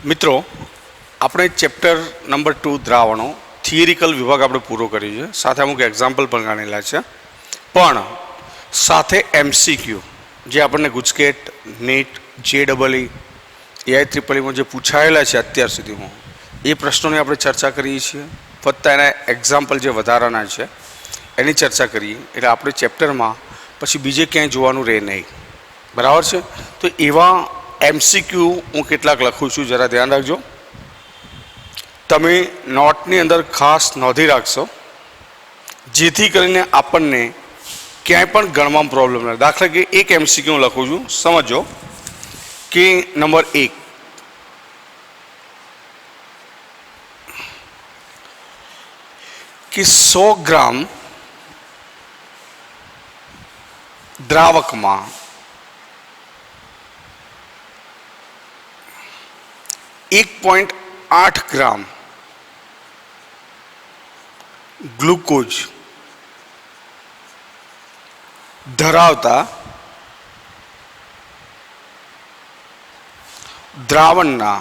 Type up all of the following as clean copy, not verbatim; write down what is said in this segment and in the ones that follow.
મિત્રો આપણે chapter number 2 દ્રાવણો theoretical વિભાગ આપણે પૂરો કર્યો છે, સાથે અમુક એક્ઝામ્પલ પણ ગણેલા છે, પણ સાથે એમસીક્યુ જે આપણને ગુજકેટ, નીટ, જેડબલઈ, એઆઈ જે પૂછાયેલા છે અત્યાર સુધીમાં એ પ્રશ્નોની આપણે ચર્ચા કરીએ છીએ, ફક્ત એના એક્ઝામ્પલ જે વધારાના છે એની ચર્ચા કરીએ. એટલે આપણે ચેપ્ટરમાં પછી બીજે ક્યાંય જોવાનું રહે નહીં, બરાબર છે. તો એવા એમસીક્યુ હું કેટલાક લખું છું, જરા ધ્યાન રાખજો. તમે નોટની અંદર ખાસ નોંધી રાખશો, જેથી કરીને આપણને ક્યાંય પણ ગણવામાં પ્રોબ્લેમ નથી. દાખલા કે એક એમસીક્યુ હું લખું છું, સમજો કે નંબર 1 કે 100 ગ્રામ દ્રાવકમાં 1.8 ગ્રામ ગ્લુકોઝ ધરાવતા દ્રાવણના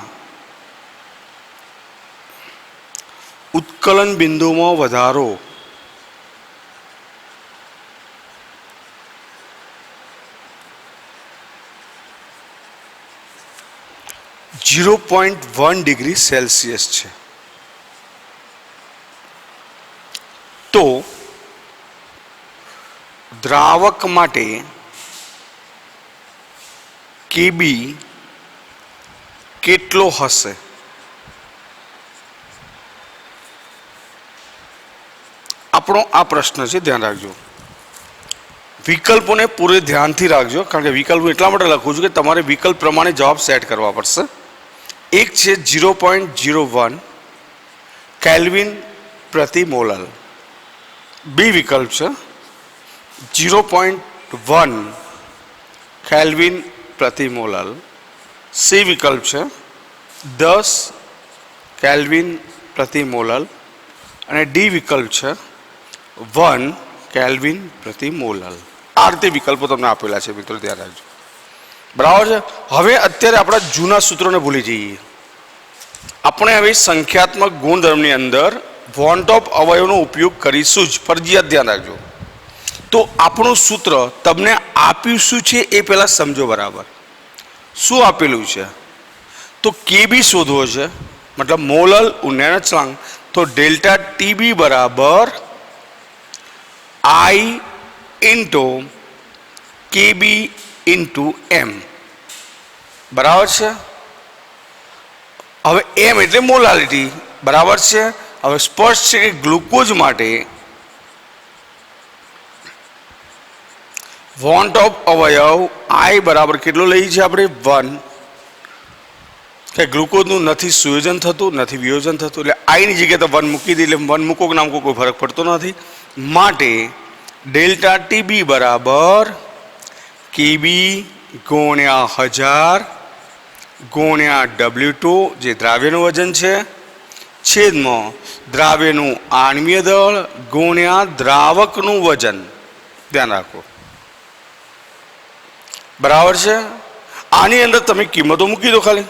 ઉત્કલન બિંદુમાં વધારો .1 ડિગ્રી સેલ્સિયસ છે. તો દ્રાવક માટે કેબી કેટલો હશે? આપણો આ પ્રશ્ન છે, ધ્યાન રાખજો. વિકલ્પોને પૂરે ધ્યાનથી રાખજો, કારણ કે વિકલ્પ એટલા માટે લખું છું કે તમારે વિકલ્પ પ્રમાણે જવાબ સેટ કરવા પડશે. એક છે 0.01 કેલ્વિન પ્રતિ મોલર, બી વિકલ્પ છે 0.1 કેલ્વિન પ્રતિ મોલર, સી વિકલ્પ છે 10 કેલ્વિન પ્રતિ મોલર અને ડી વિકલ્પ છે 1 કેલ્વિન પ્રતિ મોલર. આ રીતે વિકલ્પો તમને આપેલા છે, મિત્રો ધ્યાન રાખજો, બરાબર છે. હવે અત્યારે આપણા જૂના સૂત્રોને ભૂલી જઈએ. આપણે હવે સંખ્યાત્મક ગુણધર્મની અંદર વોન ટોપ અવયવનો ઉપયોગ કરીશું જ, ફરજિયાત ધ્યાન રાખજો. તો આપણું સૂત્ર તમને આપ્યું શું છે એ પહેલા સમજો બરાબર. શું આપેલું છે? તો કેબી શોધવો છે, મતલબ મોલર ઉન્નયન અચળાંક. તો ડેલ્ટા ટીબી બરાબર I ઇન્ટુ કેબી ઇન્ટુ એમ, બરાબર છે. હવે એમ એટલે મોલાલિટી, બરાબર છે. હવે સ્પષ્ટ છે કે ગ્લુકોઝ માટે વોન ટોપ અવયવ I બરાબર કેટલો લઈએ છીએ આપણે? 1. કે ગ્લુકોઝનું નથી સુયોજન થતું, નથી વિયોજન થતું, એટલે I ની જગ્યાએ તો 1 મૂકી દઈએ, એટલે 1 મૂકો કે ના મૂકો કોઈ ફરક પડતો નથી. માટે ડેલ્ટા ટીબી બરાબર કેબી ગુણ્યા 1000 ગુણ્યા W2 જે દ્રાવ્યનું વજન છે, છેદમાં દ્રાવ્યનું આણ્વીય દળ ગુણ્યા દ્રાવકનું વજન. ધ્યાન રાખો, બરાબર છે. આની અંદર તમે કિંમતો મૂકી દો ખાલી,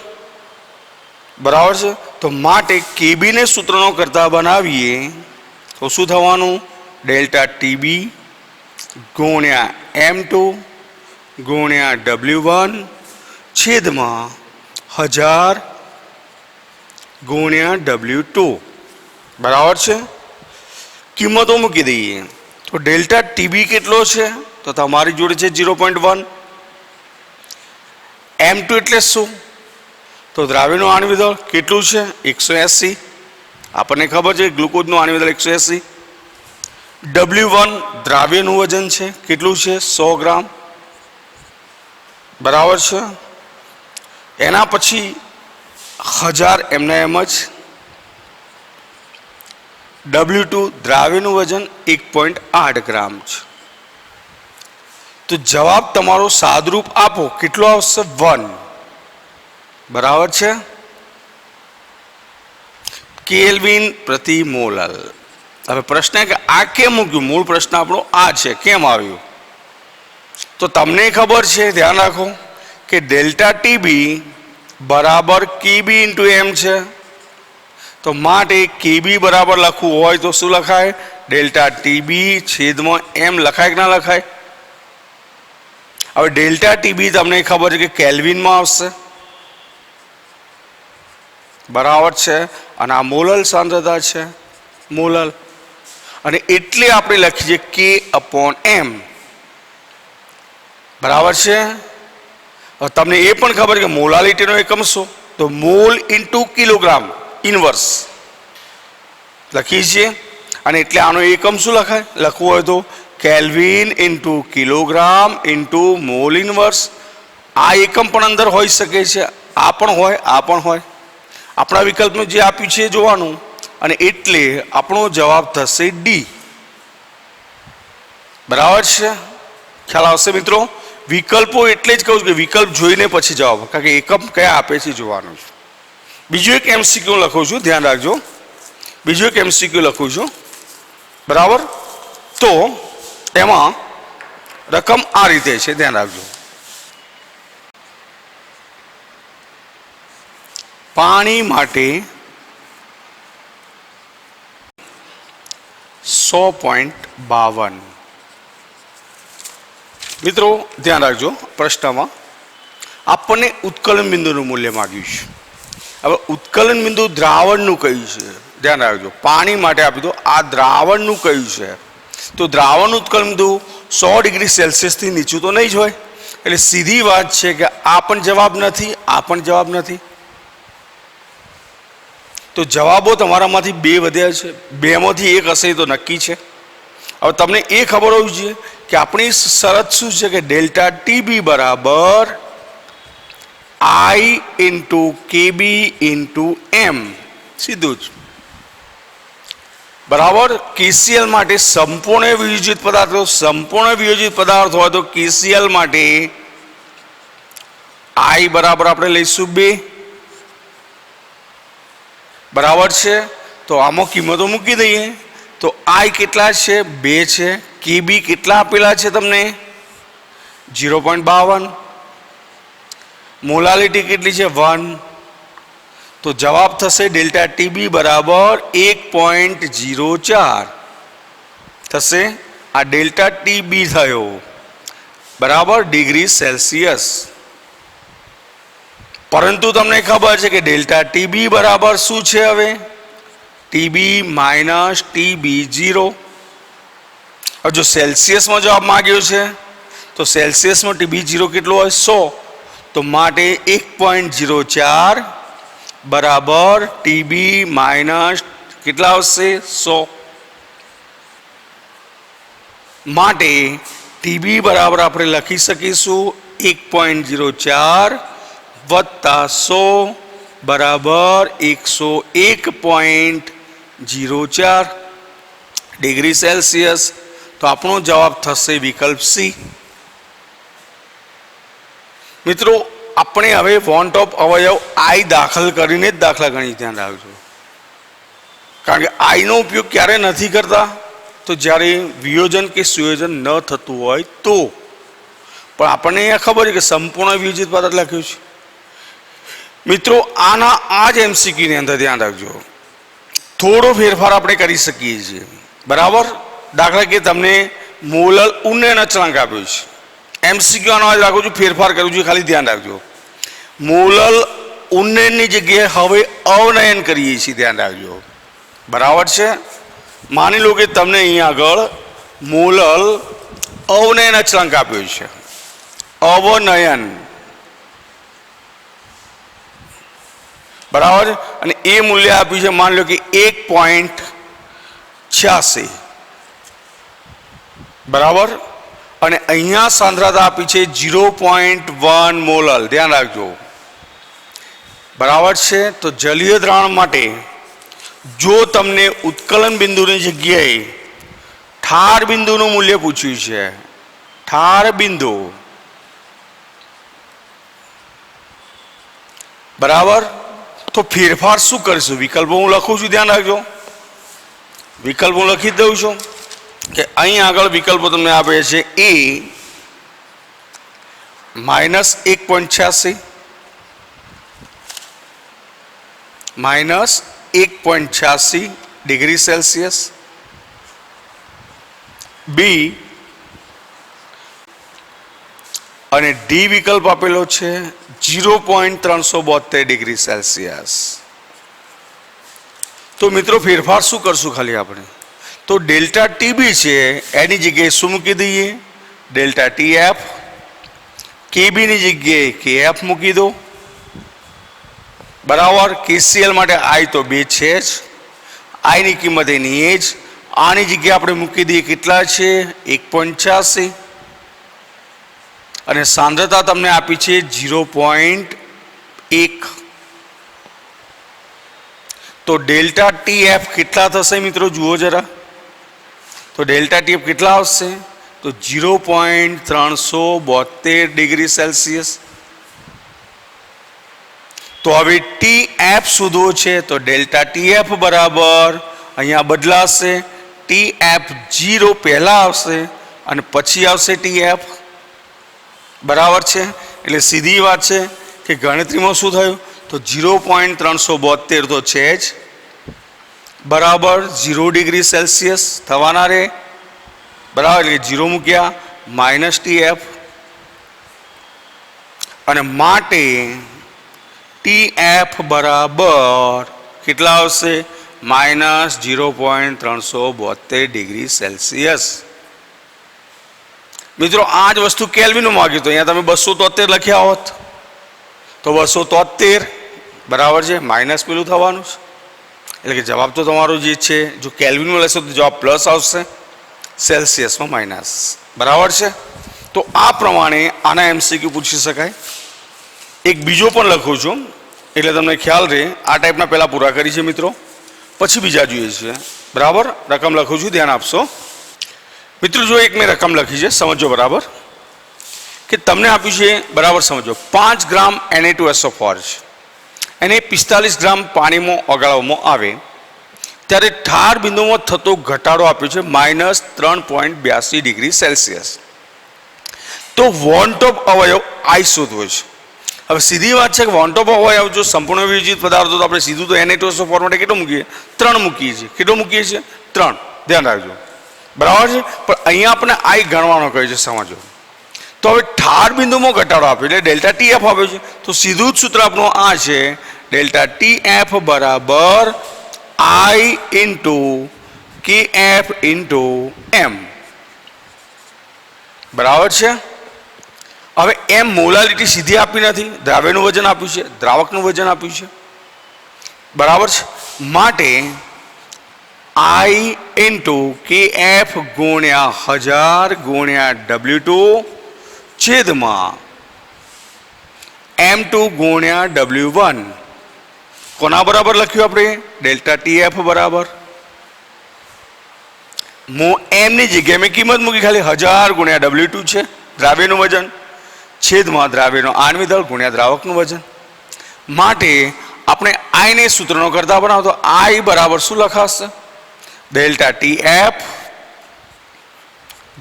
બરાબર છે. તો માટે કેબીને સૂત્રનો કરતા બનાવીએ તો શું થવાનું? ડેલ્ટા ટીબી ગુણ્યા M2 ગુણ્યા W1 છેદમાં 1000 ગુણ્યા W2, બરાબર છે. કિંમતો મૂકી દઈએ તો ડેલ્ટા ટીબી કેટલો છે? તો તમારી જોડે છે 0.1. M2 એટલે શું? તો દ્રાવ્યનું આણ્વીય દળ કેટલું છે? 180. આપણને ખબર છે ગ્લુકોઝનું આણ્વીય દળ 180. W1 દ્રાવ્યનું વજન છે, કેટલું છે? 100 ગ્રામ, બરાબર છે. એના પછી 1000 એમને એમ જ. W2 દ્રાવ્યનું વજન 1.8 ગ્રામ છે. તો જવાબ તમારો સાદરૂપ આપો, કેટલો આવશે? 1, બરાબર છે. કેલ્વિન પ્રતિ મોલર. હવે પ્રશ્ન કે આ કેમ મૂક્યું? મૂળ પ્રશ્ન આપણો આ છે, કેમ આવ્યું? તો તમને ખબર છે, ધ્યાન રાખો કે ડેલ્ટા ટીબી બરાબર કેબી ઇન્ટુ એમ છે. તો માટે કેબી બરાબર લખવું હોય તો શું લખાય? ડેલ્ટા ટીબી છેદમાં એમ લખાય કે ના લખાય? હવે ડેલ્ટા ટીબી તમને ખબર છે કે કેલ્વિનમાં આવશે, બરાબર છે, અને આ મોલલ સાંદ્રતા છે, મોલલ, અને એટલે આપણે લખીએ કે અપોન એમ, બરાબર છે. હવે તમને એ પણ ખબર કે મોલાલિટીનો એકમ શું? તો મોલ ઇન્ટુ કિલોગ્રામ ઇનવર્સ લખીએ છીએ, અને એટલે આનો એકમ શું લખાય? લખવું હોય તો kelvin into kilogram into mall inverse. આ એકમ પણ અંદર હોઈ શકે છે, આ પણ હોય, આ પણ હોય. આપણા વિકલ્પમાં જે આપ્યું છે એ જોવાનું, અને એટલે આપણો જવાબ થશે ડી. બરાબર છે, ખ્યાલ આવશે મિત્રો? વિકલ્પો એટલે જ કહું છું કે વિકલ્પ જોઈને પછી જવાબ, કારણ કે એકમ કયા આપે છે જોવાનું છે. બીજું એક એમસીક્યુ લખું છું, ધ્યાન રાખજો. બીજું એક એમસીક્યુ લખું છું, બરાબર? તો એમાં રકમ આ રીતે છે, ધ્યાન રાખજો. પાણી માટે 100.52. મિત્રો ધ્યાન રાખજો, પ્રશ્નમાં આપણને ઉત્કલન બિંદુનું મૂલ્ય માગ્યું છે. હવે ઉત્કલન બિંદુ દ્રાવણનું કયું છે? ધ્યાન રાખજો, પાણી માટે આપી દો, આ દ્રાવણનું કયું છે? તો દ્રાવણ ઉત્કલન બિંદુ 100 ડિગ્રી સેલ્સિયસથી નીચું તો નહીં જ હોય, એટલે સીધી વાત છે કે આ પણ જવાબ નથી, આ પણ જવાબ નથી. તો જવાબો તમારામાંથી બે વધ્યા છે, બેમાંથી એક હશે તો નક્કી છે. હવે તમને એ ખબર હોવી જોઈએ કે આપણી શરત શું છે કે ડેલ્ટા ટીબી બરાબર આઈ ઇન્ટુ કેબી ઇન્ટુ એમ, સીધું જ, બરાબર. કેસીએલ માટે સંપૂર્ણ વિયોજિત પદાર્થ, સંપૂર્ણ વિયોજિત પદાર્થ હોય તો કેસીએલ માટે આઈ બરાબર આપણે લઈશું 2, બરાબર છે. તો આમાં કિંમતો મૂકી દઈએ તો આઈ કેટલા છે? 2 છે. કેબી કેટલા આપેલા છે તમને? 0.52. મોલાલિટી કેટલી છે? 1. તો જવાબ થશે ડેલ્ટા ટીબી બરાબર 1.04 થશે. આ ડેલ્ટા ટીબી થયો, બરાબર, ડિગ્રી સેલ્સિયસ. પરંતુ તમને ખબર છે કે ડેલ્ટા ટીબી બરાબર શું છે? હવે ટીબી માઇનસ ટીબી 0. હવે જો સેલ્સિયસમાં જવાબ માંગ્યો છે તો સેલ્સિયસમાં ટીબી 0 કેટલો હોય? 100. તો માટે 1.04 બરાબર ટીબી માઇનસ કેટલા આવશે? 100. માટે ટીબી બરાબર આપણે લખી શકીશું 1.04 વત્તા 100 બરાબર 101.04 ડિગ્રી સેલ્સિયસ. તો આપણો જવાબ થશે વિકલ્પ સી. મિત્રો આપણે હવે વોન્ટ ઓફ અવયવ આઈ દાખલ કરીને જ દાખલા ગણી, ધ્યાન રાખજો. કારણ કે આઈનો ઉપયોગ ક્યારે નથી કરતા? તો જ્યારે વિયોજન કે સુયોજન ન થતું હોય તો. પણ આપણને અહીંયા ખબર છે કે સંપૂર્ણ વિયોજિત પદાર્થ લખ્યું છે. મિત્રો આના આ જ એમસીક્યુની અંદર ધ્યાન રાખજો, થોડો ફેરફાર આપણે કરી શકીએ છીએ, બરાબર. દાખલા કે તમને મોલલ ઉન્નયન અચળાંક આપ્યો છે, એમસીક્યુ આનો જ રાખું છું, ફેરફાર કરું છું, ખાલી ધ્યાન રાખજો. મોલલ ઉન્નયનની જગ્યાએ હવે અવનયન કરીએ છીએ, ધ્યાન રાખજો, બરાબર છે. માની લો કે તમને અહીંયા આગળ મોલલ અવનયન અચળાંક આપ્યો છે, અવનયન, બરાબર. અને એ મૂલ્ય આપ્યું છે માની લો કે 1.86, બરાબર. અને અહીંયા સાંદ્રતા આપી છે 0.1 મોલલ, ધ્યાન રાખજો, બરાબર છે. તો જલીય દ્રાવણ માટે જો તમને ઉત્કલન બિંદુની જગ્યાએ ઠાર બિંદુનું મૂલ્ય પૂછ્યું છે, ઠાર બિંદુ, બરાબર, તો ફેરફાર શું કરીશું? વિકલ્પો હું લખું છું, ધ્યાન રાખજો, વિકલ્પ હું લખી દઉં છું કે અહીં આગળ વિકલ્પો તમને આપે છે એ માઇનસ 1.86, માઇનસ 1.86 ડિગ્રી સેલ્સિયસ. બી અને ડી વિકલ્પ આપેલો છે 0.372 ડિગ્રી સેલ્સિયસ. તો મિત્રો ફેરફાર શું કરશું ખાલી આપણે, તો ડેલ્ટા ટીબી છે એની જગ્યાએ શું મૂકી દઈએ, ડેલ્ટા ટીએફ. કેબીની જગ્યાએ કેએફ મૂકી દો, બરાબર. કેસીએલ માટે આઈ તો 2 છે જ, આઈની કિંમત એની એ જ. આની જગ્યાએ આપણે મૂકી દઈએ કેટલા છે 1.86 અને સાંદ્રતા તમને આપી છે 0.1. તો ડેલ્ટા ટીએફ કેટલા થશે મિત્રો જુઓ જરા, તો ડેલ્ટા ટીએફ કેટલા આવશે તો 0.372 ડિગ્રી સેલ્સિયસ. તો હવે ટીએફ શોધવો છે તો ડેલ્ટા ટીએફ બરાબર અહીંયા બદલાશે, ટીએફ 0 પહેલા આવશે અને પછી આવશે ટીએફ, બરાબર છે. એટલે સીધી વાત છે કે ગણતરીમાં શું થયું તો 0.372 તો છે જ, બરાબર 0 ડિગ્રી સેલ્સિયસ થવાના રે, બરાબર. એટલે 0 મૂક્યા માઇનસ ટીએફ અને માટે ટીએફ બરાબર કેટલા આવશે માઇનસ 0.372 ડિગ્રી સેલ્સિયસ. મિત્રો આ જ વસ્તુ કેલ્વિનમાં માગ્યું તો અહીંયા તમે 273 લખ્યા હોત તો 273 બરાબર છે માઇનસ પેલું થવાનું છે. એટલે કે જવાબ તો તમારો જે છે જો કેલ્વિનમાં લેશો તો જવાબ પ્લસ આવશે, સેલ્સિયસમાં માઇનસ, બરાબર છે. તો આ પ્રમાણે આના એમસીક્યુ પૂછી શકાય. એક બીજો પણ લખું છું એટલે તમને ખ્યાલ રહે. આ ટાઈપના પહેલાં પૂરા કરી છે મિત્રો, પછી બીજા જોઈએ છે, બરાબર. રકમ લખું છું, ધ્યાન આપશો મિત્રો. જો એક મેં રકમ લખી છે, સમજો બરાબર કે તમને આપ્યું છે, બરાબર સમજો 5 ગ્રામ Na2SO4 છે એને 45 ગ્રામ પાણીમાં ઓગાળવામાં આવે ત્યારે ઠાર બિંદુમાં થતો ઘટાડો આપ્યો છે -3.82 ડિગ્રી સેલ્સિયસ. તો વોન્ટ ઓફ અવયવ આઈ શોધવો છે. હવે સીધી વાત છે કે વોન્ટ ઓફ અવયવ જો સંપૂર્ણ વિભાજિત પદાર્થો તો આપણે સીધું તો Na2SO4 માટે કેટલો મૂકીએ 3 મૂકીએ છીએ. કેટલો મૂકીએ છીએ 3, ધ્યાન રાખજો, બરાબર છે. પણ અહીંયા આપણે આઈ ગણવાનો કહે છે, સમજો. તો હવે ઠાર બિંદુમાં ઘટાડો આપ્યો એટલે ડેલ્ટા ટીએફ આપ્યો છે, તો સીધું જ સૂત્ર આપણું આ છે ડેલ્ટા ટીએફ બરાબર આઈ ઇન્ટુ કેએફ ઇન્ટુ એમ, બરાબર છે. હવે એમ મોલાલિટી સીધી આપી નથી, દ્રાવ્યનું વજન આપ્યું છે, દ્રાવકનું વજન આપ્યું છે, બરાબર છે. માટે આઈ ઇન્ટુ કેએફ ગુણ્યા 1000 ગુણ્યા W2 છેદમાં M2 ગુણ્યા W1 કોના બરાબર લખ્યું આપણે ડેલ્ટા ટીએફ બરાબર એમની જગ્યાએ મેં કિંમત મૂકી ખાલી 1000 ગુણ્યા W2 છે દ્રાવ્યનું વજન છેદમાં દ્રાવ્યનો આણ્વિક દળ ગુણ્યા દ્રાવકનું વજન. માટે આપણે આઈને સૂત્રનો કરતા બનાવો તો આઈ બરાબર શું લખાશે ડેલ્ટા ટીએફ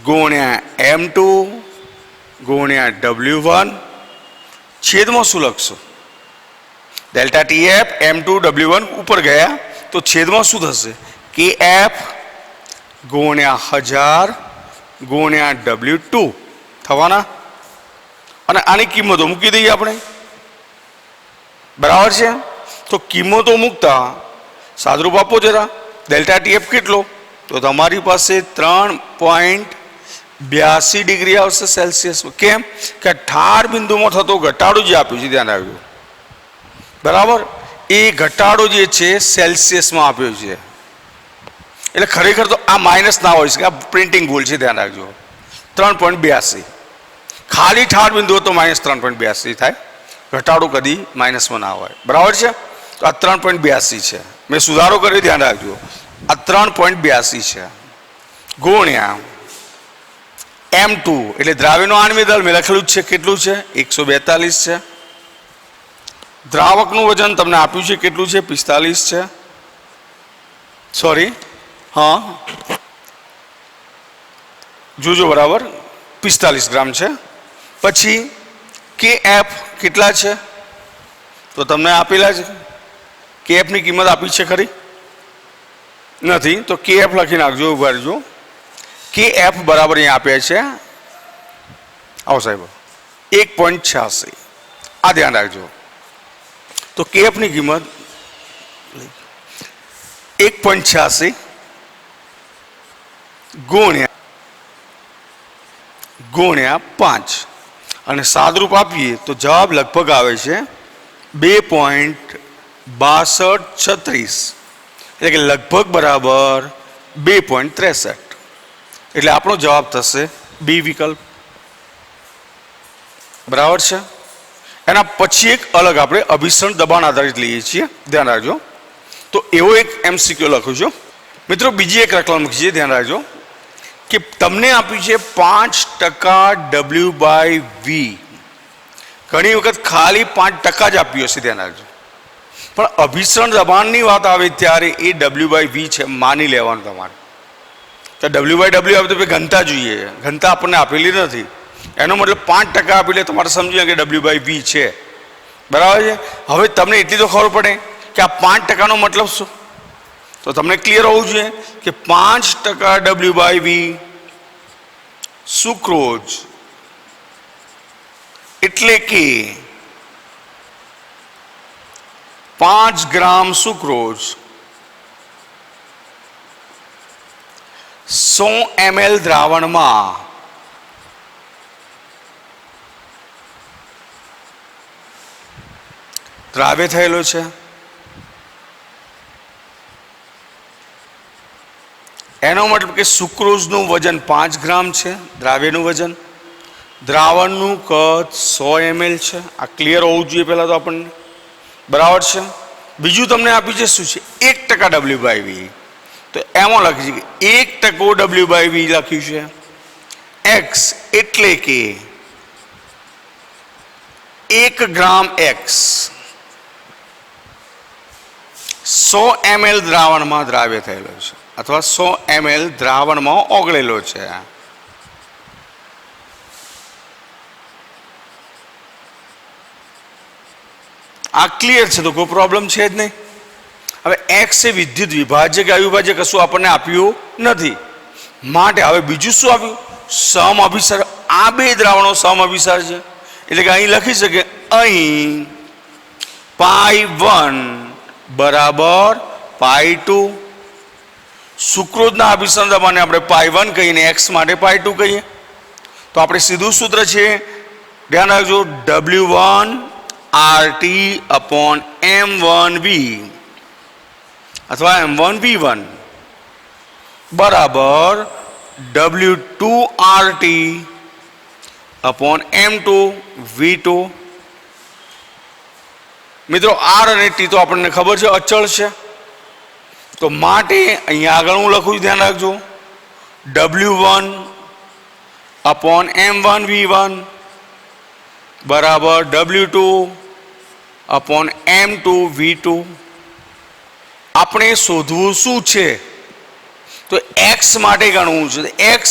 ગુણ્યા M2 ગુણ્યા W1 છેદમાં શું લખશો ડેલ્ટા ટીએફ M2 W1 ઉપર ગયા તો છેદમાં શું થશે KF ગુણ્યા 1000 ગુણ્યા W2 થવાના. અને આની કિંમતો મૂકી દઈએ આપણે, બરાબર છે. તો કિંમતો મૂકતા સાદરૂપ આપો જરા. ડેલ્ટા ટીએફ કેટલો તો તમારી પાસે 3.82 ડિગ્રી આવશે સેલ્સિયસ. કેમ કે ઠાર બિંદુમાં થતો ઘટાડો જે આપ્યો છે ધ્યાન આવ્યું, બરાબર. એ ઘટાડો જે છે સેલ્સિયસમાં આપ્યો છે. એટલે ખરેખર તો આ માઇનસ ના હોય છે, આ પ્રિન્ટિંગ ભૂલ છે, ધ્યાન રાખજો. 3.82 ખાલી ઠાર બિંદુ તો -3.82 થાય, ઘટાડો કદી માઇનસમાં ના હોય, બરાબર છે. તો આ 3.82 છે, મેં સુધારો કરી ધ્યાન રાખજો. આ 3.82 છે ગુણ્યા M2 એટલે દ્રાવ્યનો આણ્વિક દળ મેં લખેલું છે કેટલું છે 142 છે. દ્રાવકનું વજન તમને આપ્યું છે કેટલું છે 45 છે, સોરી હા જોજો બરાબર 45 ગ્રામ છે. પછી KF કેટલા છે તો તમને આપેલા છે KF ની કિંમત આપી છે ખરી? નથી. તો KF લખી નાખજો, ઉભા રહેજો. KF બરાબર અહીંયા આપ્યા છે, આવો સાહેબ, 1.86. આ ધ્યાન રાખજો. તો KF ની કિંમત 1.86 ગુણ્યા 5 અને સાદરૂપ આપીએ તો જવાબ લગભગ આવે છે 2.6236, એટલે કે લગભગ બરાબર 2.63. એટલે આપણો જવાબ થશે બી વિકલ્પ. બરાબર છે. એના પછી એક અલગ આપણે અભિસરણ દબાણ આધારિત લઈએ છીએ, ધ્યાન રાખજો. તો એવો એક MCQ લખું છું મિત્રો. બીજી એક રકમ લખી છે, ધ્યાન રાખજો કે તમને આપ્યું છે 5% W/V. ઘણી વખત ખાલી 5% જ આપ્યું હશે, ધ્યાન રાખજો. પણ અભિસરણ દબાણની વાત આવે ત્યારે એ W/V છે, માની લેવાનું તમારે. તો W/W આવે તો ઘનતા જોઈએ, ઘનતા આપણને આપેલી નથી. એનો મતલબ 5% આપી લે તમારે સમજી કે W/V છે. બરાબર છે. હવે તમને એટલી તો ખબર પડે કે આ 5%નો મતલબ શું, તો તમને ક્લિયર હોવું જોઈએ કે 5% W/V સુક્રોઝ એટલે કે 5 ગ્રામ સુક્રોઝ 100 ml દ્રાવણમાં દ્રાવ્ય થયેલો છે. એનો મતલબ કે સુક્રોઝનું વજન 5 ગ્રામ છે, દ્રાવ્યનું વજન, દ્રાવણનું કદ 100 ml છે. આ ક્લિયર હોવું જોઈએ પહેલાં તો આપણને. બરાબર છે. બીજું તમને આપ્યું છે શું છે, 1% W/V. તો એમાં લખ્યું છે કે 1% W/V લખ્યું છે. X એટલે કે 1 ગ્રામ X 100 ml દ્રાવણમાં દ્રાવ્ય થયેલો છે અથવા 100 ml દ્રાવણમાં ઓગળેલો છે. આ ક્લિયર છે, તો કોઈ પ્રોબ્લેમ છે જ નહીં. હવે X એ વિદ્યુત વિભાજ્ય કે અવિભાજ્ય કશું આપણને આપ્યું નથી. માટે હવે બીજું શું આપ્યું, સમઅભિસાર. આ બે દ્રાવણો સમઅભિસાર છે, એટલે કે અહીં લખી શકે, અહીં π1 બરાબર π2. સુક્રોઝના અભિસરણ દબાણને આપણે π1 કહીને X માટે π2 કહીએ. તો આપણે સીધું સૂત્ર છે, ધ્યાન રાખજો, W1 RT/M1V અથવા M1V1 બરાબર W2 RT/M2V2. મિત્રો R અને T તો આપણને ખબર છે અચળ છે, તો માટે અહીંયા આગળ હું લખું છું, ધ્યાન રાખજો, W1/M1V1 બરાબર W2/M2V2. આપણે શોધવું શું છે, તો X માટે ગણવું છે. X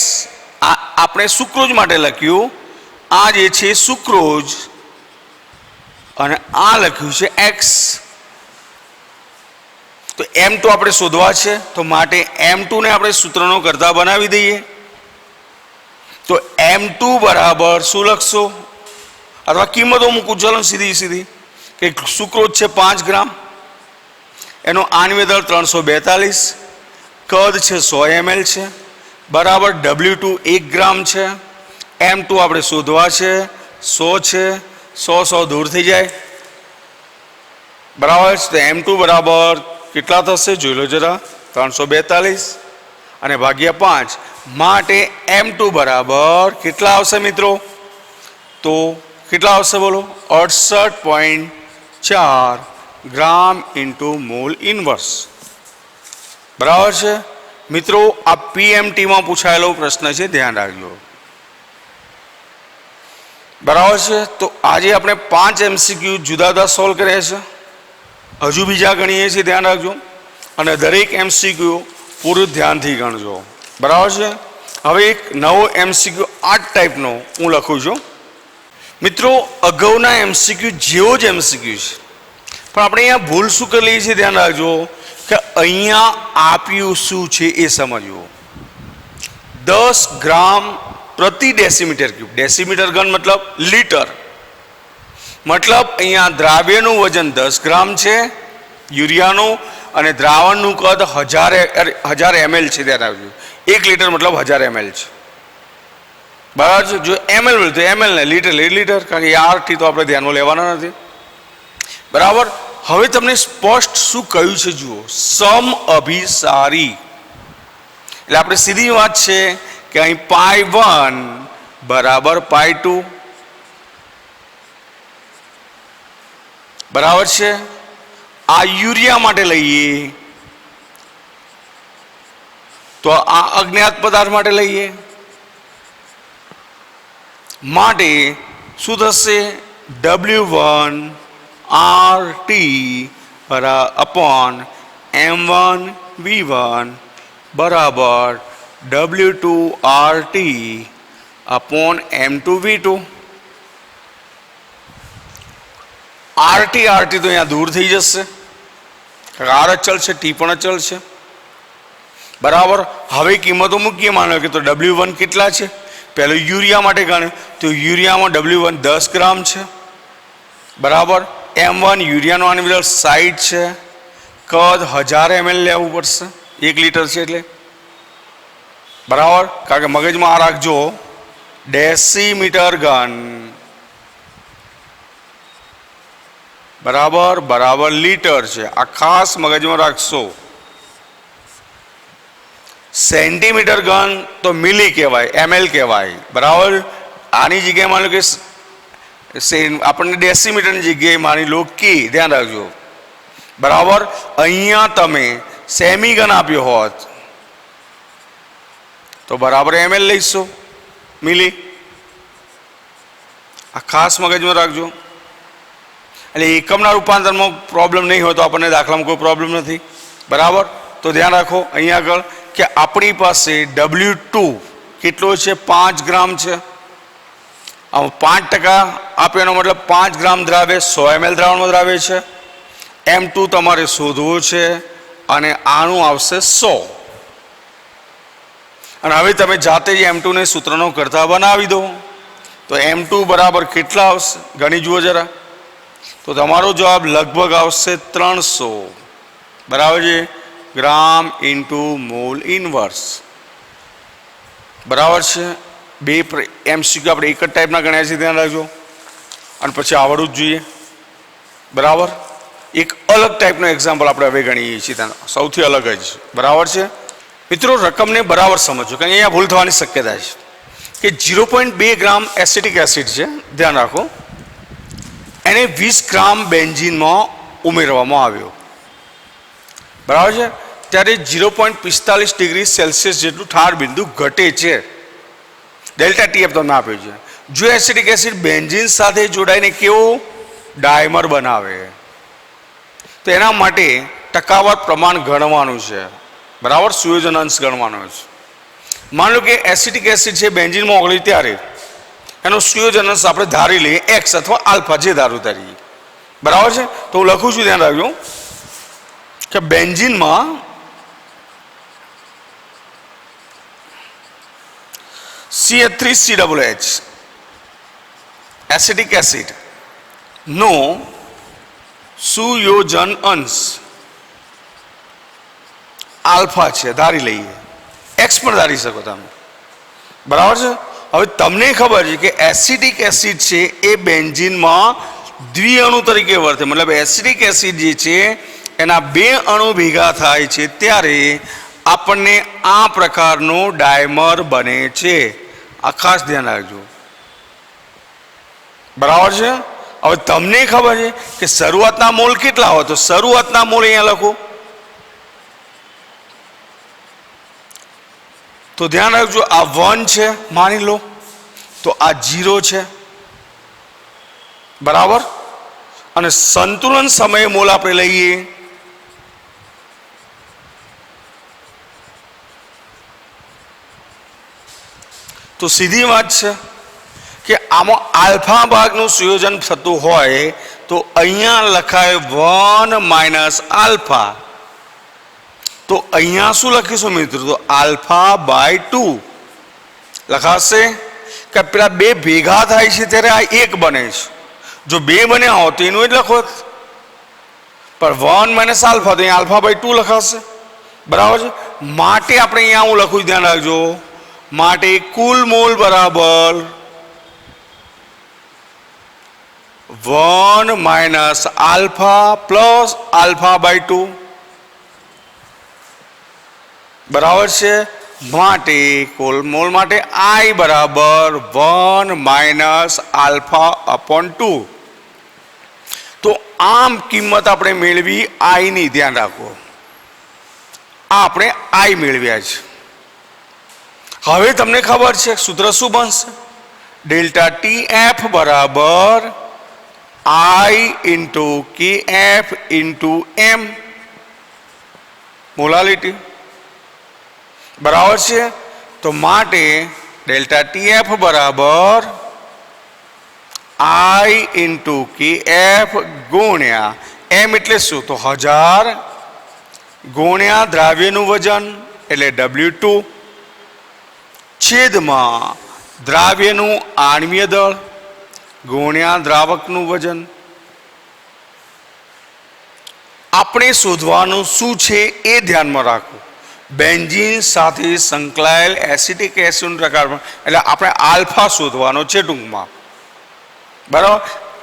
આપણે સુક્રોઝ માટે લખ્યું, આ જે છે સુક્રોઝ અને આ લખ્યું છે X. તો M2 આપણે શોધવા છે, તો માટે M2 ને આપણે સૂત્રનો કરતા બનાવી દઈએ. તો M2 બરાબર શું લખશો, અથવા કિંમતો મૂકું, ચલો સીધી કે સુક્રોઝ છે 5 ગ્રામ, એનો આણ્વીય દળ 342, કદ છે 100 ml છે, બરાબર W2 1 ગ્રામ છે, M2 આપણે શોધવા છે 100 છે, 100 દૂર થઈ જાય. બરાબર છે. તો M2 બરાબર કેટલા થશે જોઈ લો જરા, 342 અને ભાગ્યા 5, માટે M2 બરાબર કેટલા આવશે મિત્રો, તો કેટલા આવશે બોલો, 68.4 ગ્રામ ઇન્ટુ મોલ ઇનવર્સ. બરાબર છે મિત્રો. આ PMTમાં પૂછાયેલો પ્રશ્ન છે, ધ્યાન રાખજો. બરાબર છે. તો આજે આપણે 5 MCQ જુદા જુદા સોલ્વ કર્યા છે, હજુ બીજા ગણીએ છીએ, ધ્યાન રાખજો. અને દરેક MCQ પૂરું ધ્યાનથી ગણજો. બરાબર છે. હવે એક નવો MCQ 8 ટાઈપનો હું લખું છું મિત્રો. અગાઉના MCQ જેવો જ MCQ છે, પણ આપણે અહીંયા ભૂલ શું કરી લઈએ છીએ ધ્યાન રાખજો કે અહીંયા આપ્યું શું છે એ સમજવું. 10 ગ્રામ પ્રતિ ડેસીમીટર ક્યુબ. ડેસીમીટર ઘન મતલબ લીટર. મતલબ અહીંયા દ્રાવ્યનું વજન 10 ગ્રામ છે યુરિયાનું અને દ્રાવણનું કદ 1000 ml છે. ધ્યાન રાખજો 1 લીટર મતલબ 1000 ml છે. બરાબર છે. જો ml બોલે તો ml ને લીટર લીટર, કારણ કે યારથી તો આપણે ધ્યાનમાં લેવાના નથી. બરાબર. હવે તમને સ્પષ્ટ શું કહ્યું છે જુઓ, સમ અભિસારી. એટલે આપણે સીધી વાત છે કે અહીં π1 બરાબર π2 બરાબર છે. આ યુરિયા માટે લઈએ તો આ અજ્ઞાત પદાર્થ માટે લઈએ માટે શું થશે, W1 RT upon M1 V1 બરાબર W2 RT upon M2 V2. RT તો અહીંયા દૂર થઈ જશે, આર અચલ છે, ટી પણ અચલ છે. બરાબર. હવે કિંમતો મૂકીએ. માનો કે તો W1 કેટલા છે, પહેલું યુરિયા માટે ગણે તો યુરિયામાં W1 10 ગ્રામ છે. બરાબર. M1 યુરિયાનો આની બદલ 60 છે. કદ 1000 ml લેવું પડશે, 1 લીટર છે એટલે. બરાબર. કારણ કે મગજમાં આ રાખજો, ડેસીમીટર ઘન બરાબર લીટર છે. આ ખાસ મગજમાં રાખશો. સેન્ટીમીટર ઘન તો મિલી કહેવાય, ml કહેવાય. બરાબર. આની જગ્યાએ માની લો કે આપણને ડેસીમીટરની જગ્યાએ માની લો કે, ધ્યાન રાખજો. બરાબર. અહીંયા તમે સેમી ઘન આપ્યો હોત તો બરાબર ml લઈશો, મિલી. આ ખાસ મગજમાં રાખજો. એટલે એકમના રૂપાંતરમાં પ્રોબ્લેમ નહીં હોય તો આપણને દાખલામાં કોઈ પ્રોબ્લેમ નથી. બરાબર. તો ધ્યાન રાખો અહીંયા આગળ કે આપણી પાસે W2 કેટલો છે, 5 ગ્રામ છે. આમ 5% આપ્યાનો મતલબ 5 ગ્રામ દ્રાવ્ય 100 ml દ્રાવણમાં દ્રાવ્ય છે. M2 તમારે શોધવો છે અને આનું આવશે 100. અને હવે તમે જાતે જ M2 ને સૂત્રનો કરતા બનાવી દો તો M2 બરાબર કેટલા આવશે ગણી જુઓ જરા. તો તમારો જવાબ લગભગ આવશે 300. બરાબર છે. ગ્રામ ઇન્ટુ મોલ ઇનવર્સ. બરાબર છે. બે MCQ આપણે એક જ ટાઈપના ગણ્યા છે, ધ્યાન રાખજો. અને પછી આવડવું જ જોઈએ. બરાબર. એક અલગ ટાઈપનો એક્ઝામ્પલ આપણે હવે ગણીએ છીએ, સૌથી અલગ જ. બરાબર છે. મિત્રો રકમને બરાબર સમજો, કારણ કે અહીંયા ભૂલ થવાની શક્યતા છે કે 0.2 ગ્રામ એસિટિક એસિડ છે, ધ્યાન રાખો, એને 20 ગ્રામ બેન્ઝીનમાં ઉમેરવામાં આવ્યો. બરાબર છે. ત્યારે 0.45 ડિગ્રી સેલ્સિયસ જેટલું ઠાર બિંદુ ઘટે છે. ડેલ્ટા TF તમને આપ્યું છે. જો એસિટિક એસિડ બેન્ઝીન સાથે જોડાઈને કેવો ડાયમર બનાવે તો એના માટે ટકાવારી પ્રમાણ ગણવાનું છે. બરાબર. સુયોજન અંશ ગણવાનો છે. માન લો કે એસિટિક એસિડ છે બેન્ઝીનમાં ઓગળી ત્યારે એનો સુયોજન અંશ આપણે ધારી લઈએ X અથવા આલ્ફા, જે ધારીએ. બરાબર છે. તો હું લખું છું, ધ્યાન રાખજો કે બેન્ઝીનમાં CH3COOH એસિટિક એસિડ નો સુયોજન અંશ આલ્ફા છે, ધારી લઈએ. X પણ ધારી શકો તમે. બરાબર છે. હવે તમને ખબર છે કે એસિટિક એસિડ છે એ બેન્ઝીનમાં દ્વિઅણુ તરીકે વર્તે, મતલબ એસિટિક એસિડ જે છે એના 2 અણુ ભેગા થાય છે ત્યારે આપણને આ પ્રકારનો ડાયમર બને છે. આ ખાસ ધ્યાન રાખજો. બરાબર છે. હવે તમને ખબર છે કે શરૂઆતના મોલ કેટલા હોય, તો શરૂઆતના મોલ અહીંયા લખો. તો ધ્યાન રાખજો, આ 1 છે માની લો, તો આ 0 છે. બરાબર. અને સંતુલન સમયે મોલ આપણે લઈએ તો સીધી વાત છે કે આમાં આલ્ફા ભાગનું સુયોજન થતું હોય તો અહીંયા લખાય 1 માઇનસ આલ્ફા. તો અહીંયા શું લખીશું મિત્રો? તો આલ્ફા બાય 2 લખાશે. કે પેલા બે ભેગા થાય છે ત્યારે આ એક બને છે. જો બે બન્યા હોત એનું જ લખો, પણ 1 માઇનસ આલ્ફા તો અહીંયા આલ્ફા બાય 2 લખાશે. બરાબર છે. માટે આપણે અહીંયા હું લખું, ધ્યાન રાખજો, માટે કુલ મોલ બરાબર 1 minus alpha plus alpha by 2. બરાબર છે. માટે કુલ મોલ માટે I બરાબર 1 માઇનસ આલ્ફા અપોન 2. તો આમ કિંમત આપણે મેળવી I ની. ધ્યાન રાખો, આ આપણે I મેળવ્યા છે. હવે તમને ખબર છે સૂત્ર શું બનશે? ડેલ્ટા TF બરાબર I into KF into M molality. બરાબર છે. તો માટે ડેલ્ટા TF બરાબર I ઇન્ટુ KF ગુણ્યા M એટલે શું? તો 1000 ગુણ્યા દ્રાવ્યનું વજન એટલે W2 છેદમાં દ્રાવ્યનું આણ્વીય દળ ગુણ્યા દ્રાવકનું વજન. આપણે શોધવાનું શું છે એ ધ્યાનમાં રાખો. બેન્ઝીન સાથે સંકળાયેલ એસિટિક એસિડ પ્રકારમાં, એટલે આપણે આલ્ફા શોધવાનો છે ટૂંકમાં. બરાબર.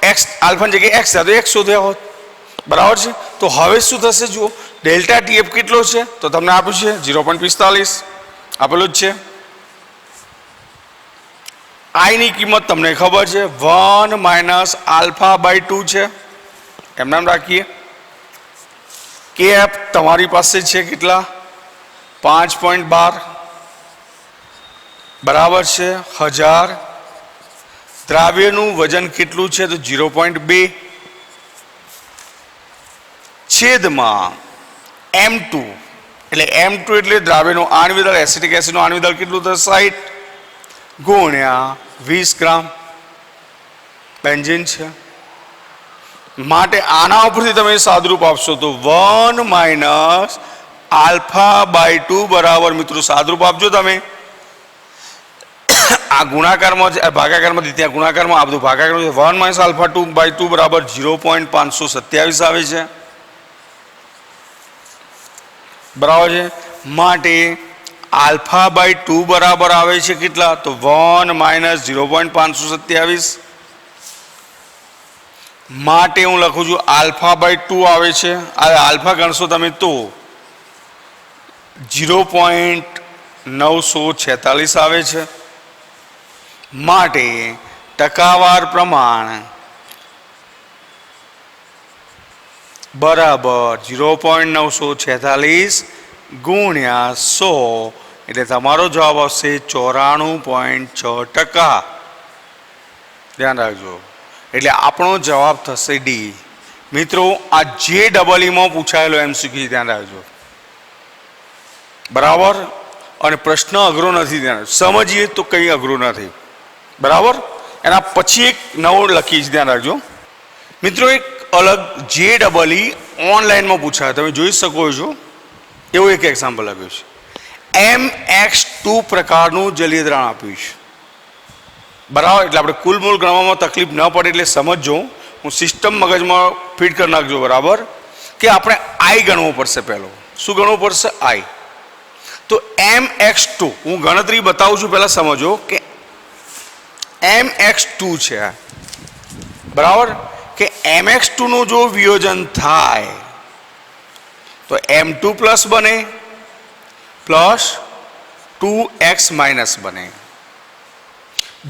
એક્સ આલ્ફાની જગ્યાએ એક્સ થાય તો એક્સ શોધ્યા હોત. બરાબર છે. તો હવે શું થશે જુઓ, ડેલ્ટા TF કેટલો છે? તો તમને આપ્યું છે 0.45 આપેલું જ છે. I ની કિંમત તમને ખબર છે 1 માઇનસ આલ્ફા બાય 2 છે. એમ નામ રાખીએ. KF તમારી પાસે છે કેટલા? 5.12. બરાબર છે. 1000 દ્રાવ્યનું વજન કેટલું છે? તો 0.2 છેદમાં M2 એટલે M2 એટલે દ્રાવ્યનું આણ્વીય દળ, એસિટિક એસિડનું આણ્વીય દળ કેટલું થશે? 60 ગુણ્યા 20 ગ્રામ બેન્ઝીન છે. માટે આના ઉપરથી તમે સાદુરૂપ આપશો તો 1 માઇનસ આલ્ફા બાય 2 બરાબર, મિત્રો સાદુરૂપ આપજો તમે. આ ગુણાકારમાં છે, ભાગાકારમાં ત્યાં ગુણાકારમાં આ બધું ભાગાકારમાં 1 માઇનસ આલ્ફા 2 બાય 2 બરાબર 0.527 આવે છે. બરાબર છે. માટે આલ્ફા બાય 2 બરાબર આવે છે કેટલા? તો 1 માઇનસ 0.527. માટે હું લખું છું આલ્ફા બાય 2 આવે છે. આલ્ફા ગણશો તમે તો 0.946 આવે છે. માટે ટકાવાર પ્રમાણ બરાબર 0.946 ગુણ્યા 100 એટલે તમારો જવાબ આવશે 94.6%. ધ્યાન રાખજો. એટલે આપણો જવાબ થશે ડી. મિત્રો આ JEE પૂછાયેલો MCQ ધ્યાન રાખજો. બરાબર. અને પ્રશ્ન અઘરો નથી. ધ્યાન સમજીએ તો કંઈ અઘરું નથી. બરાબર. એના પછી એક નવો લખી છે, ધ્યાન રાખજો મિત્રો. એક અલગ JEE ઓનલાઈનમાં પૂછાય, તમે જોઈ શકો છો. એવું એક એક્ઝામ્પલ આપ્યું છે. MX2 પ્રકારનું જલીય દ્રાવણ આપ્યું છે. બરાબર. એટલે આપણે કુલ મોલ ગણવામાં તકલીફ ન પડે એટલે સમજજો. હું સિસ્ટમ મગજમાં ફિટ કરી નાખજો. બરાબર. કે આપણે I ગણવું પડશે. પહેલો શું ગણવું પડશે? I. તો MX2 હું ગણતરી બતાવું છું, પહેલા સમજો કે MX2 છે. બરાબર. કે MX2 નું જો વિયોજન થાય તો M2 પ્લસ બને પ્લસ 2X માઇનસ બને.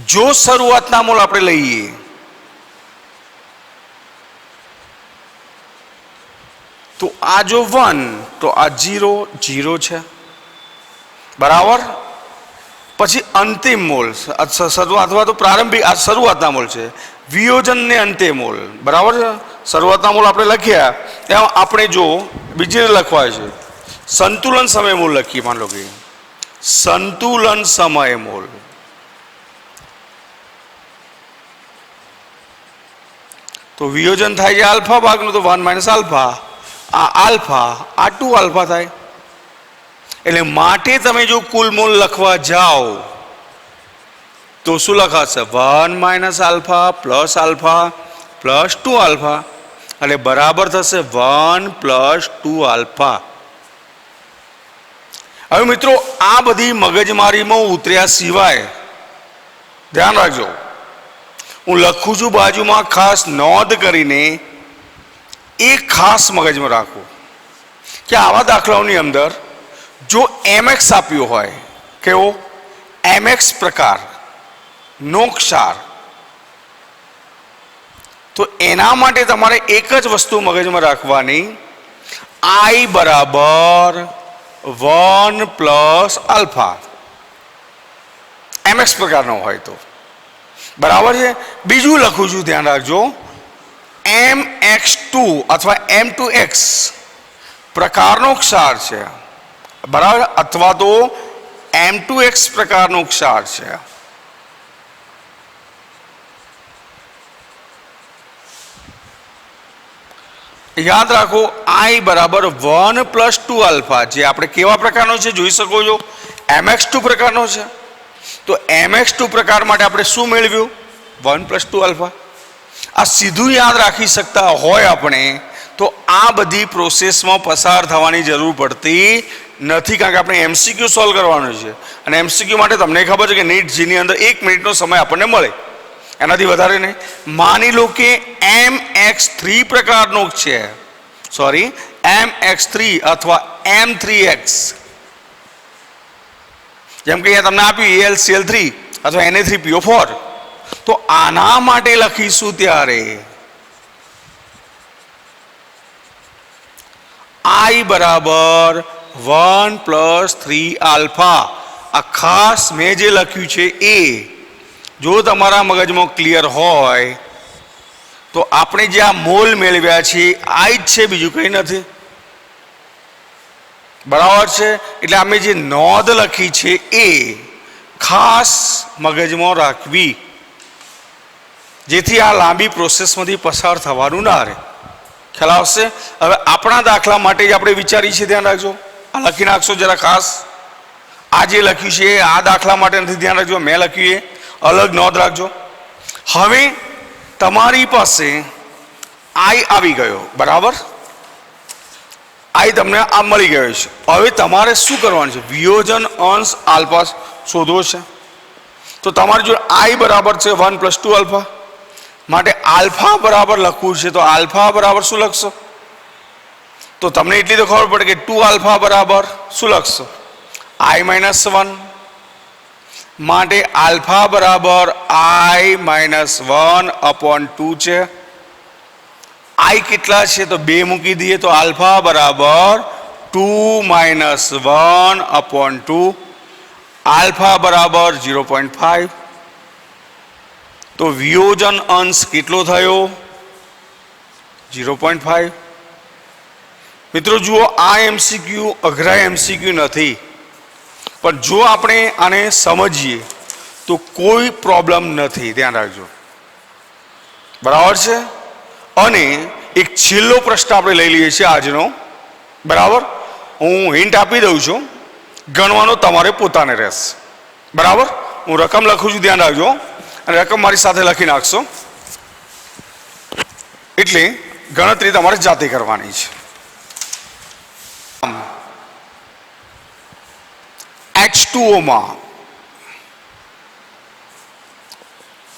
જો શરૂઆતના મોલ આપણે લઈએ તો આ જો 1 તો આ 0 છે. બરાબર. પછી અંતિમ મોલ અથવા તો પ્રારંભિક, આ શરૂઆતના મોલ છે. વિયોજન ને અંતે મોલ. બરાબર છે. શરૂઆતના મોલ આપણે લખ્યા, એમાં આપણે જો બીજી લખવા છે સંતુલન સમય મોલ લખીએ. માન લો કે સંતુલન સમય મોલ. તો વિયોજન થાય છે આલ્ફા ભાગનું, તો 1 માઇનસ આલ્ફા, આ આલ્ફા, આ 2 આલ્ફા થાય. એટલે માટે તમે જો કુલ મૂળ લખવા જાઓ તો શું લખાશે? 1 માઇનસ આલ્ફા પ્લસ 2 આલ્ફા, એટલે બરાબર થશે 1 પ્લસ 2 આલ્ફા. હવે મિત્રો આ બધી મગજમારીમાં ઉતર્યા સિવાય ધ્યાન રાખજો, હું લખું છું બાજુમાં ખાસ નોંધ કરીને, એક ખાસ મગજમાં રાખો કે આવા દાખલાઓની અંદર જો mx આપ્યો હોય, કેવો mx પ્રકાર નો ક્ષાર, તો એના માટે તમારે એક જ વસ્તુ મગજમાં રાખવાની, I બરાબર 1 પ્લસ આલ્ફા, mx પ્રકારનો હોય તો બરાબર છે. બીજું લખું છું, ધ્યાન રાખજો, mx2 અથવા m2x પ્રકારનો ક્ષાર છે, બરાબર, અથવા તો m2x પ્રકારનો ક્ષાર છે. યાદ રાખો I બરાબર 1 પ્લસ 2 આલ્ફા, જે આપણે કેવા પ્રકારનો છે જોઈ શકો છો, mx2 પ્રકારનો છે. તો mx2 પ્રકાર માટે આપણે શું મેળવ્યું? 1 પ્લસ 2 આલ્ફા. આ સીધું યાદ રાખી શકતા હોય આપણે તો આ બધી પ્રોસેસમાં પસાર થવાની જરૂર પડતી નથી, કારણ કે આપણે એમસીક્યુ સોલ્વ કરવાનો છે. અને એમસીક્યુ માટે તમને ખબર છે કે નીટ જીની અંદર 1 મિનિટનો સમય આપણને મળે, એનાથી વધારે નહીં. માની લો કે mx3 પ્રકારનો છે, સોરી mx3 અથવા m3x, જેમ કે અહીંયા તમને આપ્યું AlCl3 અથવા Na3PO4, તો આના માટે લખીશું ત્યારે I બરાબર 1 પ્લસ 3 આલ્ફા. આ ખાસ મેં જે લખ્યું છે એ જો તમારા મગજમાં ક્લિયર હોય તો આપણે જે આ મોલ મેળવ્યા છે આ જ છે, બીજું કંઈ નથી, બરાબર છે. એટલે અમે જે નોંધ લખી છે એ ખાસ મગજમાં રાખવી, જેથી આ લાંબી પ્રોસેસમાંથી પસાર થવાનું ના રહે. ખ્યાલ આવશે? હવે આપણા દાખલા માટે જ આપણે વિચારીએ છીએ, ધ્યાન રાખજો, આ લખી નાખશો જરા ખાસ. આ જે લખ્યું છે આ દાખલા માટે નથી, ધ્યાન રાખજો, મેં લખ્યું એ અલગ નોંધ રાખજો. હવે તમારી પાસે I આવી ગયો, બરાબર, I તમને આ મળી ગયો છે. હવે તમારે શું કરવાનું છે? વિયોજન અંશ આલ્ફા શોધવો છે. તો તમારી જો I બરાબર છે 1 પ્લસ 2 આલ્ફા, માટે આલ્ફા બરાબર લખવું છે, તો આલ્ફા બરાબર શું લખશો? તો તમને એટલી તો ખબર પડે કે 2 આલ્ફા બરાબર શું લખશો? I માઇનસ 1, માટે આલ્ફા બરાબર I માઇનસ 1 અપોન 2 છે. I કેટલા છે? તો 2 મૂકી દઈએ, તો આલ્ફા બરાબર 2 માઇનસ 1 અપોન 2, આલ્ફા બરાબર 0.5. તો વિયોજન અંશ કેટલો થયો? 0.5. મિત્રો જુઓ, આ એમસીક્યુ અઘરા એમસીક્યુ નથી, પણ જો આપણે આને સમજીએ તો કોઈ પ્રોબ્લેમ નથી, ધ્યાન રાખજો, બરાબર છે. અને એક છેલ્લો પ્રશ્ન આપણે લઈ લઈએ છીએ આજનો, બરાબર. હું હિન્ટ આપી દઉં છું, ગણવાનો તમારે પોતાને રહેશે, બરાબર. હું રકમ લખું છું, ધ્યાન રાખજો, અને રકમ મારી સાથે લખી નાખશો, એટલે ગણતરી તમારે જાતે કરવાની છે. H2O માં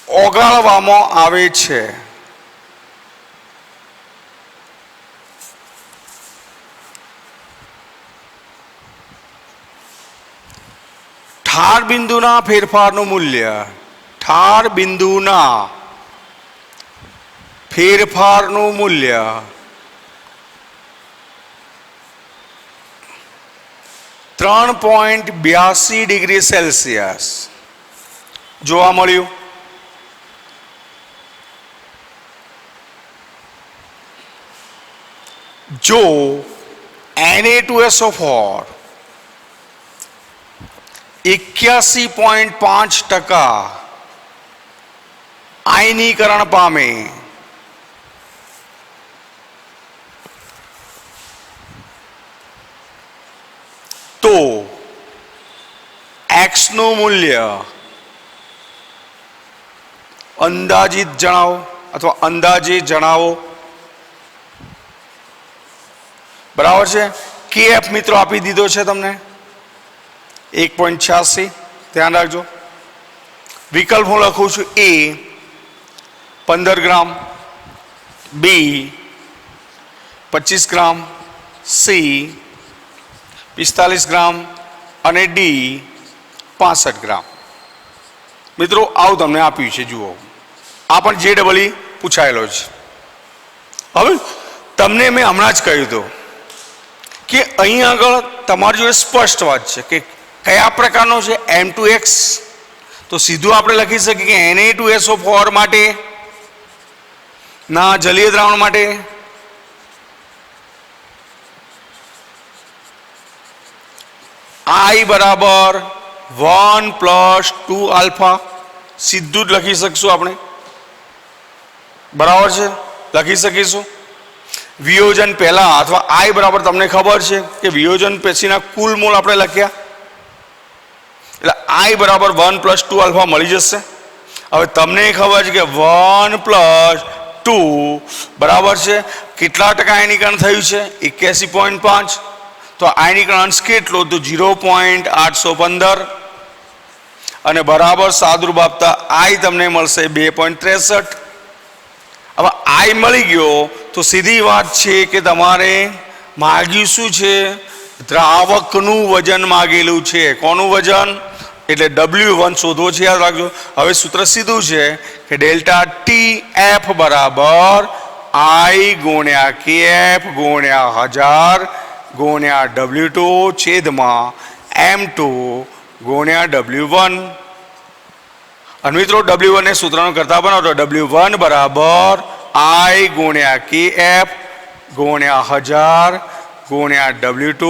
ઓગાળવામાં આવે છે ઠાર બિંદુના ફેરફારનું મૂલ્ય, ઠાર બિંદુના ફેરફારનું મૂલ્ય 3.82 ડિગ્રી સેલ્સિયસ જોવા મળ્યું. જો Na2SO4 81.5% આયનીકરણ પામે તો x નું મૂલ્ય અંદાજિત જણાવો અથવા અંદાજે જણાવો. બરાબર છે. KF મિત્રો આપી દીધો છે તમને 1.86. ધ્યાન રાખજો. વિકલ્પ હું લખું છું A 15 gram, B 25 gram, C 45 ગ્રામ અને D 65 ગ્રામ. મિત્રો આવું તમને આપ્યું છે. જુઓ, આ પણ JEE પૂછાયેલો છે. હવે તમને મેં હમણાં જ કહ્યું હતું કે અહીં આગળ તમારી જોડે સ્પષ્ટ વાત છે કે કયા પ્રકારનો છે M2X. તો સીધું આપણે લખી શકીએ કે Na2SO4 માટે ના જલીય દ્રાવણ માટે I બરાબર 1 + 2 આલ્ફા. સીધું જ લખી શકશું આપણે. બરાબર છે, લખી શકીશું. વિયોજન પહેલા અથવા I બરાબર તમને ખબર છે કે વિયોજન પછીના કુલ મોલ આપણે લખ્યા એટલે I બરાબર 1 + 2 આલ્ફા મળી જશે. હવે તમને ખબર છે કે 1 + 2 બરાબર છે કેટલા ટકા આયનીકરણ થયું છે 81.5. તો આયનીકરણ અંશ કેટલો તો 0.815 અને બરાબર સાદુરૂપ આપતા I તમને મળશે 2.63. હવે I મળી ગયો તો સીધી વાત છે કે તમારે માગ્યું શું છે દ્રાવકનું વજન માગેલું છે. કોનું વજન એટલે W1 શોધવો છે. યાદ રાખજો. હવે સૂત્ર સીધું છે કે ડેલ્ટા TF બરાબર I ગુણ્યા KF ગુણ્યા 1000 ગુણ્યા W2 છેદમાં M2 ગુણ્યા W1. અને મિત્રો W1 ને સૂત્રનો કરતા બનાવો તો W1 બરાબર I ગુણ્યા KF ગુણ્યા 1000 ગુણ્યા W2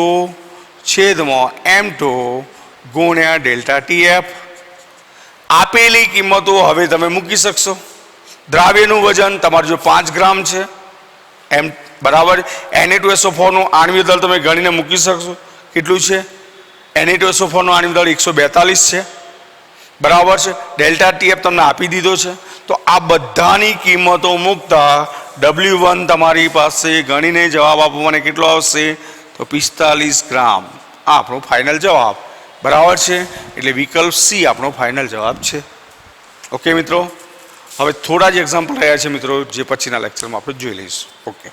છેદમાં M2 ગુણ્યા ડેલ્ટા TF. આપેલી કિંમતો હવે તમે મૂકી શકશો. દ્રાવ્યનું વજન તમારું જો 5 ગ્રામ છે એમ બરાબર Na2SO4 નું આણ્વિક દળ તમે ગણીને મૂકી શકશો. કેટલું છે Na2SO4 નું આણ્વિક દળ 142 છે. બરાબર છે. ડેલ્ટા TF તમને આપી દીધો છે. તો આ બધાની કિંમતો મૂકતા W1 તમારી પાસે ગણીને જવાબ આપવાને કેટલો આવશે તો 45 ગ્રામ. આ આપણો ફાઇનલ જવાબ. બરાબર છે. એટલે વિકલ્પ C આપણો ફાઇનલ જવાબ છે. ઓકે મિત્રો, હવે થોડા જ એક્ઝામ્પલ રહ્યા છે મિત્રો જે પછીના લેક્ચરમાં આપણે જોઈ લઈશું. ઓકે.